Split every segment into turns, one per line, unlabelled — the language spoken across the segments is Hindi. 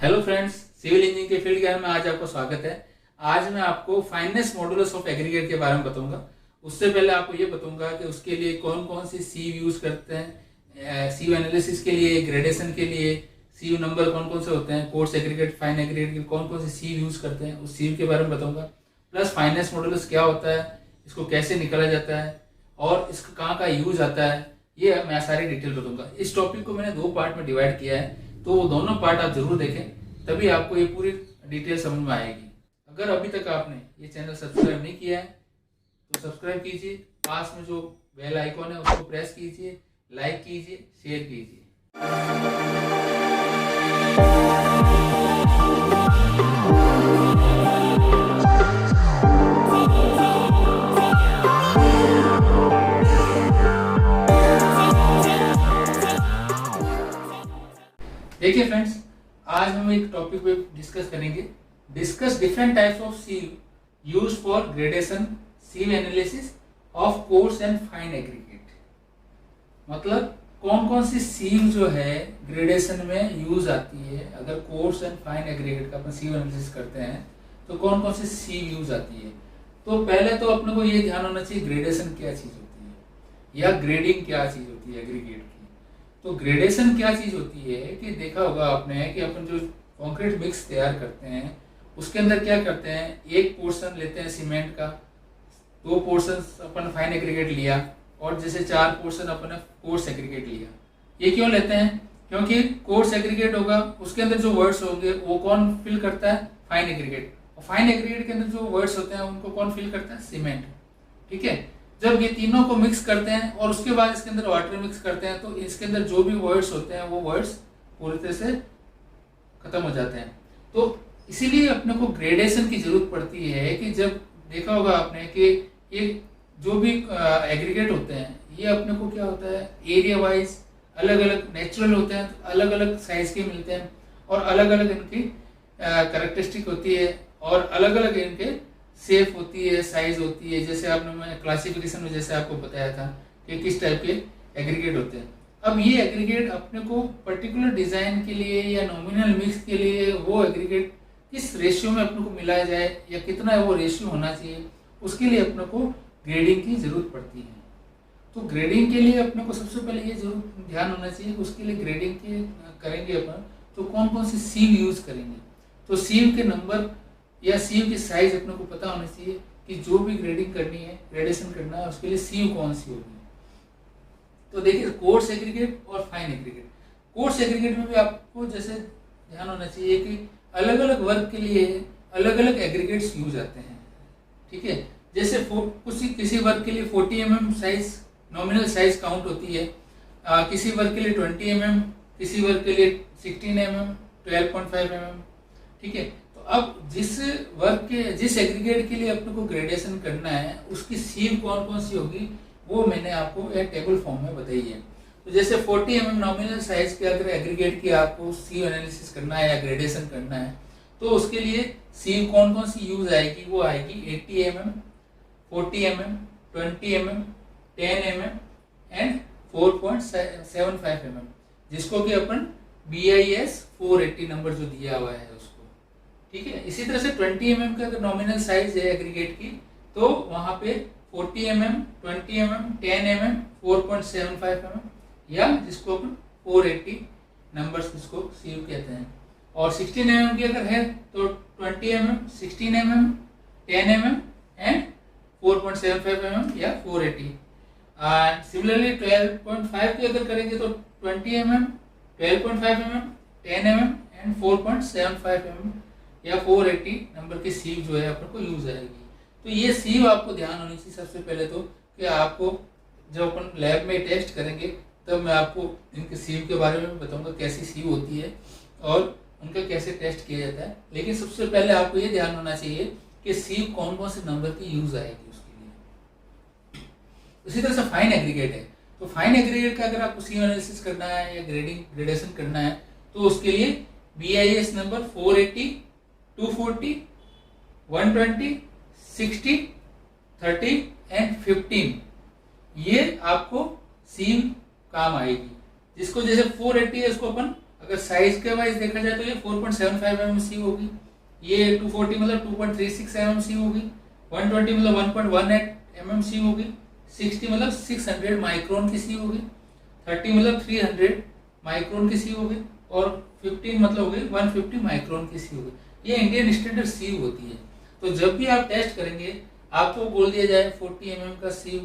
हेलो फ्रेंड्स, सिविल इंजीनियरिंग के फील्ड ज्ञान में आज आपको स्वागत है। आज मैं आपको फाइनेंस मॉडुलस ऑफ एग्रीगेट के बारे में बताऊंगा। उससे पहले आपको ये बताऊंगा कि उसके लिए कौन कौन सी सीव यूज करते हैं। सीव एनालिसिस के लिए, ग्रेडेशन के लिए सीव नंबर कौन कौन से होते हैं, कोर्स एग्रीगेट, फाइन एग्रीगेट के कौन कौन से सीव यूज करते हैं, उस सीव के बारे में बताऊंगा। प्लस फाइनेंस मॉडुलस क्या होता है, इसको कैसे निकाला जाता है और इसका कहाँ का यूज आता है, ये मैं सारी डिटेल बताऊंगा। इस टॉपिक को मैंने 2 पार्ट में डिवाइड किया है, तो वो दोनों पार्ट आप जरूर देखें, तभी आपको ये पूरी डिटेल समझ में आएगी। अगर अभी तक आपने ये चैनल सब्सक्राइब नहीं किया है तो सब्सक्राइब कीजिए, पास में जो बेल आइकॉन है उसको प्रेस कीजिए, लाइक कीजिए, शेयर कीजिए। देखिए फ्रेंड्स, आज हम एक टॉपिक पे डिस्कस करेंगे। Discuss different types of sieve used for gradation, sieve analysis of coarse and fine aggregate. मतलब कौन कौन सी सीव जो है ग्रेडेशन में यूज आती है। अगर कोर्स एंड फाइन एग्रीगेट का अपन सीव एनालिसिस करते हैं तो कौन कौन सी सीव यूज आती है। तो पहले तो अपने को ये ध्यान होना चाहिए ग्रेडेशन क्या चीज होती है या ग्रेडिंग क्या चीज होती है एग्रीगेट की। तो ग्रेडेशन क्या चीज होती है कि देखा होगा आपने कि अपन जो कंक्रीट मिक्स तैयार करते हैं उसके अंदर क्या करते हैं, एक पोर्शन लेते हैं सीमेंट का, 2 पोर्शन अपन फाइन एग्रीगेट लिया और जैसे 4 पोर्शन अपन कोर्स एग्रीगेट लिया। ये क्यों लेते हैं? क्योंकि कोर्स एग्रीगेट होगा उसके अंदर जो वर्ड्स होंगे वो कौन फिल करता है, फाइन एग्रीगेट। और फाइन एग्रीगेट के अंदर जो वर्ड्स होते हैं उनको कौन फिल करता है, सीमेंट। ठीक है, जब ये तीनों को मिक्स करते हैं और उसके बाद इसके अंदर वाटर मिक्स करते हैं तो इसके अंदर जो भी वर्ड्स होते हैं वो वर्ड्स पूरी तरह से खत्म हो जाते हैं। तो इसीलिए अपने को ग्रेडेशन की जरूरत पड़ती है कि जब देखा होगा आपने कि ये जो भी एग्रीगेट होते हैं ये अपने को क्या होता है, एरिया वाइज अलग अलग नेचुरल होते हैं, अलग अलग साइज के मिलते हैं और अलग अलग इनकी कैरेक्टरिस्टिक होती है और अलग अलग इनके शेप होती है, साइज होती है। जैसे आपने मैं क्लासिफिकेशन में जैसे आपको बताया था कि किस टाइप के एग्रीगेट होते हैं। अब ये एग्रीगेट अपने को पर्टिकुलर डिजाइन के लिए या नॉमिनल मिक्स के लिए वो एग्रीगेट किस रेशियो में अपने को मिलाया जाए या कितना वो रेशियो होना चाहिए, उसके लिए अपने को ग्रेडिंग की जरूरत पड़ती है। तो ग्रेडिंग के लिए अपने को सबसे पहले ये जरूर ध्यान होना चाहिए कि उसके लिए ग्रेडिंग के करेंगे अपन तो कौन कौन सी सीव यूज करेंगे। तो सीव के नंबर या सीव की साइज अपने को पता होनी चाहिए कि जो भी ग्रेडिंग करनी है, ग्रेडेशन करना है, उसके लिए सीव कौन सी होगी। तो देखिए कोर्स एग्रीगेट और फाइन एग्रीगेट। कोर्स एग्रीगेट में भी आपको जैसे ध्यान होना चाहिए कि अलग अलग वर्क के लिए अलग अलग एग्रीगेट्स यूज आते हैं। ठीक है, जैसे किसी वर्क के लिए 40 mm size nominal size count होती है, किसी वर्क के लिए 20 mm, किसी वर्क के लिए 16 mm, 12.5 mm। ठीक है, तो अब जिस वर्क के जिस एग्रीगेट के लिए अपने को ग्रेडेशन करना है उसकी सीव कौन कौन सी होगी वो मैंने आपको एक टेबल फॉर्म में बताई है। तो जैसे 40 mm नॉमिनल साइज के अगर एग्रीगेट की आपको सीव एनालिसिस करना है या ग्रेडेशन करना है तो उसके लिए सीव कौन कौन सी यूज आएगी, वो आएगी 80 mm, 40 mm, 20 mm, 10 mm and 4.75 mm, जिसको कि अपन BIS 480 नंबर जो दिया हुआ है उसको। ठीक है, इसी तरह से 20 mm का अगर नॉमिनल साइज है एग्रीगेट की तो वहां पे 40 mm, 20 mm, 10 mm, 4.75 mm या जिसको अपन 480 नंबर्स जिसको सीव कहते हैं। और 16 mm की अगर है तो 20 mm, 16 mm, 10 mm and 4.75 mm या 480। सिमिलरली 12.5 की अगर करेंगे तो 20 mm, 12.5 mm, 10 mm and 4.75 mm या 480 नंबर की सीव जो है अपन को यूज आएगी। तो ये सीव आपको ध्यान होनी चाहिए सबसे पहले तो कि आपको जब अपन लैब में टेस्ट करेंगे तब मैं आपको इनके सीव के बारे में बताऊंगा कैसी सीव होती है और उनका कैसे टेस्ट किया जाता है। लेकिन सबसे पहले आपको ये ध्यान होना चाहिए कि सीव कौन कौन से नंबर की यूज आएगी उसके लिए। उसी तरह से फाइन एग्रीगेट है, तो फाइन एग्रीगेट का अगर आपको सीव एनालिसिस करना है या ग्रेडेशन करना है तो उसके लिए BIS नंबर 480, 240, 120, 60, 30 एंड 15 ये आपको सीव काम आएगी। जिसको जैसे 480 है इसको अपन अगर साइज के वाइज देखा जाए तो ये 4.75 mm सी होगी, ये 240 मतलब 2.36 mm सी होगी, 120 मतलब 1.18 mm सी होगी, 60 मतलब 600 माइक्रोन की सी होगी, 30 मतलब 300 माइक्रोन की सी होगी, और 15 मतलब होगी 150 माइक्रोन की सी होगी। ये इंडियन स्टैंडर्ड सी होती है। तो जब भी आप टेस्ट करेंगे, आपको बोल दिया जाए 40 mm का सी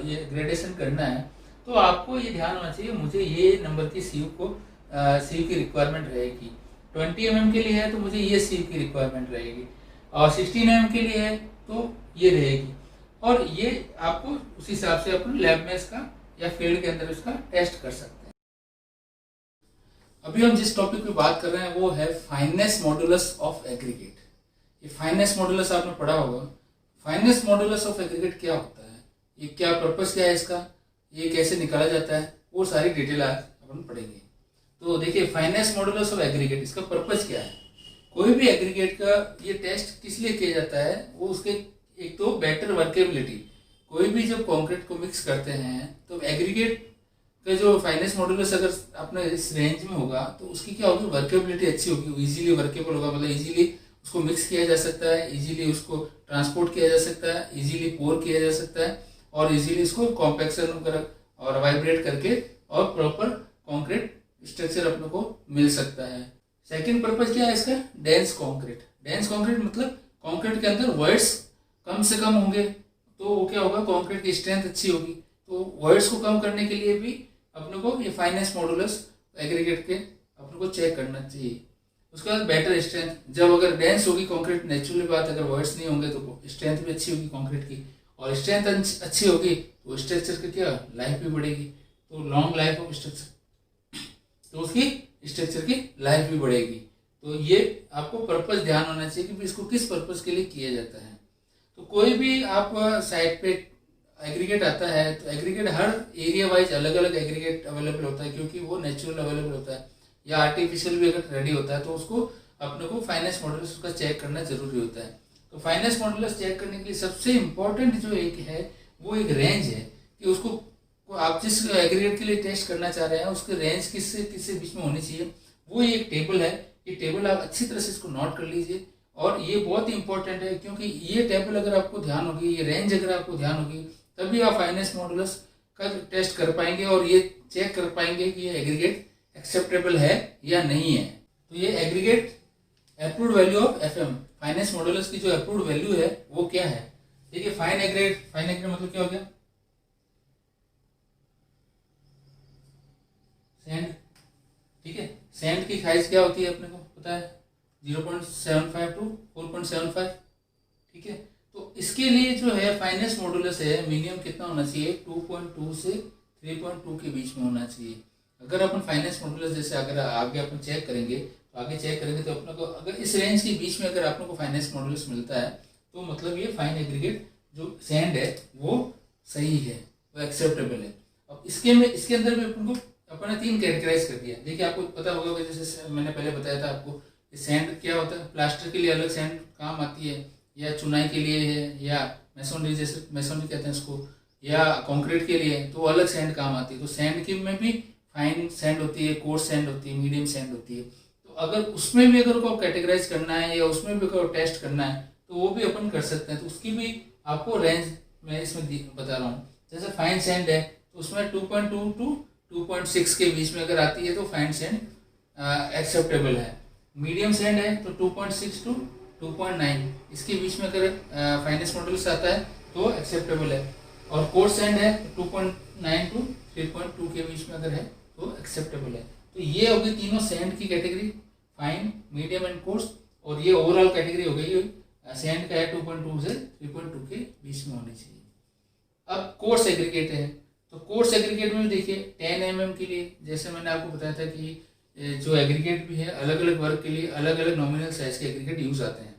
ये ग्रेडेशन करना है, तो आपको ये ध्यान होना चाहिए मुझे ये नंबर की सीव की रिक्वायरमेंट रहेगी। 20 mm के लिए है तो मुझे ये सीव की रिक्वायरमेंट रहेगी, और 16 mm के लिए है तो ये रहेगी। और ये आपको उस हिसाब से अपन लैब में इसका या फील्ड के अंदर इसका टेस्ट कर सकते हैं। अभी हम जिस टॉपिक पे बात कर रहे हैं वो है फाइनेस मॉडुलस ऑफ एग्रीगेट। ये फाइनेस मॉडुलस आपने पढ़ा होगा। फाइनेस मॉडुलस ऑफ एग्रीगेट क्या होता है, ये क्या पर्पस क्या है इसका, ये कैसे निकाला जाता है, वो सारी डिटेल आज अपन पढ़ेंगे। तो देखिए, फाइनेस मॉडुलस ऑफ एग्रीगेट, इसका पर्पस क्या है। कोई भी एग्रीगेट का ये टेस्ट किस लिए किया जाता है, वो उसके एक तो बेटर वर्केबिलिटी। कोई भी जब कंक्रीट को मिक्स करते हैं तो एग्रीगेट का जो फाइनेस मॉडुलस अगर अपने इस रेंज में होगा तो उसकी क्या होगी, वर्केबिलिटी अच्छी होगी, इजीली वर्केबल होगा, मतलब इजीली उसको मिक्स किया जा सकता है, इजीली उसको ट्रांसपोर्ट किया जा सकता है, इजीली पोर किया जा सकता है, और इजीली इसको कॉम्पैक्शन और वाइब्रेट करके और प्रॉपर कंक्रीट स्ट्रक्चर अपने को मिल सकता है। सेकंड पर्पस क्या है इसका, डेंस कंक्रीट। डेंस कंक्रीट मतलब कंक्रीट के अंदर वॉइड्स कम से कम होंगे तो वो क्या होगा, कंक्रीट की स्ट्रेंथ अच्छी होगी। तो वॉइड्स को कम करने के लिए भी अपने को ये फाइनेस मॉडुलस एग्रीगेट के अपने को चेक करना चाहिए। उसके बाद बेटर स्ट्रेंथ, जब अगर डेंस होगी कंक्रीट, नेचुरली बात अगर वॉइड्स नहीं होंगे तो स्ट्रेंथ भी अच्छी होगी कंक्रीट की, और स्ट्रेंथ अच्छी होगी तो स्ट्रक्चर की क्या लाइफ भी बढ़ेगी, तो लॉन्ग लाइफ ऑफ स्ट्रक्चर, तो उसकी स्ट्रक्चर की लाइफ भी बढ़ेगी। तो ये आपको पर्पस ध्यान होना चाहिए कि इसको किस पर्पस के लिए किया जाता है। तो कोई भी आप साइट पे एग्रीगेट आता है तो एग्रीगेट हर एरिया वाइज अलग अलग एग्रीगेट अवेलेबल होता है, क्योंकि वो नेचुरल अवेलेबल होता है या आर्टिफिशियल भी अगर रेडी होता है, तो उसको अपने को फाइनेस मॉडुलस उसका चेक करना जरूरी होता है। तो फाइनेस मॉडुलस चेक करने के लिए सबसे इम्पोर्टेंट जो एक है वो एक रेंज है, कि उसको आप जिस एग्रीगेट के लिए टेस्ट करना चाह रहे हैं उसकी रेंज किससे किससे बीच में होनी चाहिए, वो एक टेबल है। ये टेबल आप अच्छी तरह से इसको नोट कर लीजिए, और ये बहुत ही इंपॉर्टेंट है, क्योंकि ये टेबल अगर आपको ध्यान होगी, ये रेंज अगर आपको ध्यान होगी, तभी आप फाइनेस मॉडुलस का टेस्ट कर पाएंगे और ये चेक कर पाएंगे कि ये एग्रीगेट एक्सेप्टेबल है या नहीं है। तो ये aggregate approved value of FM, finance modulus की जो अप्रूव्ड वैल्यू है वो क्या है। देखिए, फाइन एग्रीगेट मतलब क्या हो गया, सैंड, ठीक है। सैंड की साइज क्या होती है अपने को पता है, 0.75 टू 4.75, ठीक है। तो इसके लिए जो है फाइनेस मॉडुलस है मिनिमम कितना होना चाहिए, 2.2 से 3.2 के बीच में होना चाहिए। अगर अपन फाइनेंस मॉडुलस जैसे अगर आगे अपन चेक करेंगे तो अपने को अगर इस रेंज के बीच में अगर आपको को फाइनेंस मॉडुलस मिलता है तो मतलब ये फाइन एग्रीगेट जो सैंड है वो सही है, वो एक्सेप्टेबल है। अब इसके अंदर भी अपन ने 3 कैटेगराइज कर दिया। देखिए, आपको पता होगा कि जैसे मैंने पहले बताया था आपको, सैंड क्या होता है, प्लास्टर के लिए अलग सैंड काम आती है, या चुनाई के लिए है, या मैसोनरी जैसे मैसोनरी कहते हैं इसको, या कंक्रीट के लिए तो अलग सैंड काम आती है। तो सैंड की में भी फाइन सैंड होती है, कोर्स सैंड होती है, मीडियम सैंड होती है। तो अगर उसमें भी अगर को कैटेगराइज करना है या उसमें भी अगर टेस्ट करना है तो वो भी अपन कर सकते हैं। तो उसकी भी आपको रेंज मैं इसमें बता रहा हूँ। जैसे फाइन सैंड है तो उसमें 2.2 टू 2.6 के बीच में अगर आती है तो फाइन सैंड एक्सेप्टेबल है। मीडियम सैंड है तो 2.6 टू 2.9 इसके बीच में अगर फाइनेंस मॉडुलस आता है तो एक्सेप्टेबल है। और कोर्स सैंड है 2.9 टू 3.2 के बीच में अगर है तो एक्सेप्टेबल है। तो ये हो गई तीनों सैंड की category, fine, medium and course. और ये ओवरऑल कैटेगरी हो गई सैंड का है 2.2 से 3.2 के बीच में होनी चाहिए। अब कोर्स एग्रीगेट है तो कोर्स एग्रीगेट में देखिए 10 mm के लिए जैसे मैंने आपको बताया था कि जो एग्रीगेट भी है अलग अलग वर्क के लिए अलग अलग नॉमिनल साइज के एग्रीगेट यूज आते हैं।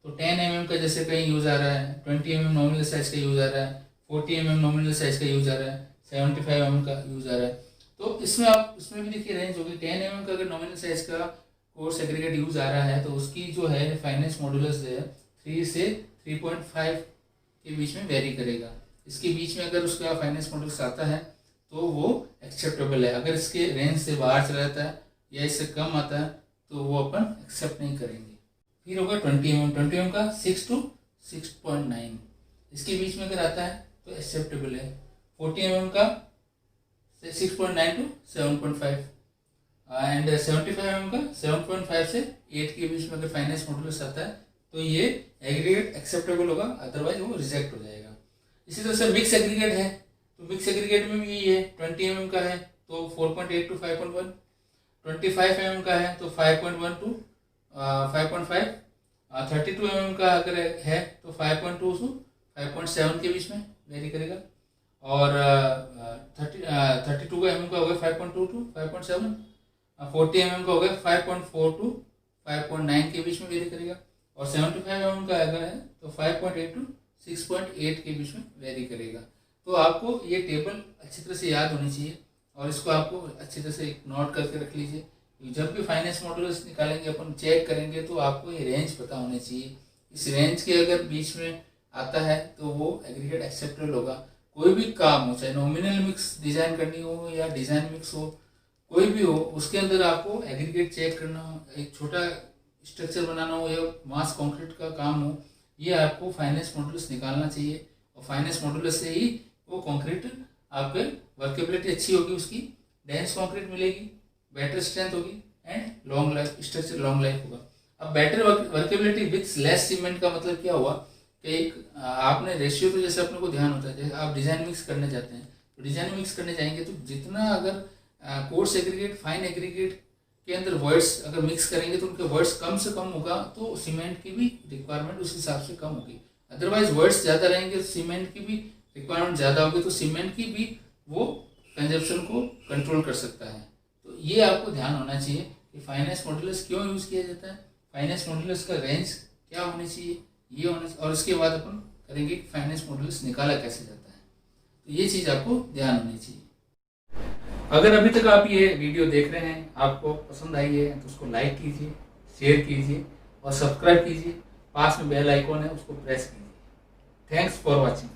तो 10 mm का जैसे कहीं यूज आ रहा है, 20 mm नॉमिनल साइज का यूज आ रहा है, 40 mm नॉमिनल साइज का यूज आ रहा है, 75 mm का यूज आ रहा है। तो इसमें भी देखिए रेंज होगी। 10 mm का अगर नॉमिनल साइज का कोर्स एग्रीगेट यूज आ रहा है तो उसकी जो है फाइनेंस मॉडुलस है 3 से 3.5 के बीच में वेरी करेगा। इसके बीच में अगर उसका फाइनेंस मॉडुलस आता है तो वो एक्सेप्टेबल है। अगर इसके रेंज से बाहर चला जाता है या इससे कम आता है तो वो अपन एक्सेप्ट नहीं करेंगे। फिर होगा 20 mm, 20 mm का 6 to 6.9, इसके बीच में अगर आता है तो एक्सेप्टेबल है। 40 mm का 6.9 to 7.5 एंड 75 mm का 7.5 से 8 के बीच में अगर फाइनेंस मॉडुलस आता है तो ये एग्रीगेट एक्सेप्टेबल होगा, अदरवाइज वो रिजेक्ट हो जाएगा। इसी तरह से मिक्स एग्रीगेट है तो मिक्स एग्रीगेट में भी यही है, 20 mm का है तो 4.8 to 5.1, 25 mm का है तो 5.1 to 5.5, 32 mm का अगर है तो 5.2 to 5.7 के बीच में वेरी करेगा, और 32 का mm का हो गया 5.2 to 5.7, 40 mm का हो गया 5.4 to 5.9 के बीच में वेरी करेगा, और 75 mm का अगर है तो 5.8 to 6.8 के बीच में वेरी करेगा। तो आपको ये टेबल अच्छी तरह से याद होनी चाहिए और इसको आपको अच्छी तरह से नोट करके रख लीजिए। जब भी फाइनेंस मॉडुलस निकालेंगे अपन चेक करेंगे तो आपको ये रेंज पता होनी चाहिए। इस रेंज के अगर बीच में आता है तो वो एग्रीगेट एक्सेप्टेबल होगा। कोई भी काम हो, चाहे नॉमिनल मिक्स डिजाइन करनी हो या डिजाइन मिक्स हो, कोई भी हो, उसके अंदर आपको एग्रीगेट चेक करना हो, एक छोटा स्ट्रक्चर बनाना हो या मास कंक्रीट का काम हो, ये आपको फाइनेंस मॉडुलस निकालना चाहिए। और फाइनेंस मॉडुलस से ही वो कंक्रीट आपके वर्केबिलिटी अच्छी होगी, उसकी डेंस कंक्रीट मिलेगी, बेटर स्ट्रेंथ होगी and long life structure, long life होगा। अब better workability with less cement का मतलब क्या हुआ कि एक आपने रेशियो तो जैसे अपने को ध्यान होता है, जैसे आप डिजाइन मिक्स करने जाते हैं तो डिजाइन मिक्स करने जाएंगे तो जितना अगर कोर्स एग्रीगेट फाइन एग्रीगेट के अंदर वर्ड्स अगर मिक्स करेंगे तो उनके वर्ड्स कम से कम होगा तो सीमेंट की भी रिक्वायरमेंट उस हिसाब से कम होगी। अदरवाइज वर्ड्स ज़्यादा रहेंगे तो सीमेंट की भी रिक्वायरमेंट ज़्यादा होगी, तो सीमेंट की भी वो कंजप्शन को कंट्रोल कर सकता है। तो ये आपको ध्यान होना चाहिए कि फाइनेंस मॉडुलस क्यों यूज़ किया जाता है, फाइनेंस मॉडुलस का रेंज क्या होनी चाहिए, ये होना, और इसके बाद अपन करेंगे कि फाइनेंस मॉडुलस निकाला कैसे जाता है। तो ये चीज़ आपको ध्यान होनी चाहिए। अगर अभी तक आप ये वीडियो देख रहे हैं, आपको पसंद आई है तो उसको लाइक कीजिए, शेयर कीजिए और सब्सक्राइब कीजिए। पास में बेल आइकॉन है उसको प्रेस कीजिए। Thanks for watching.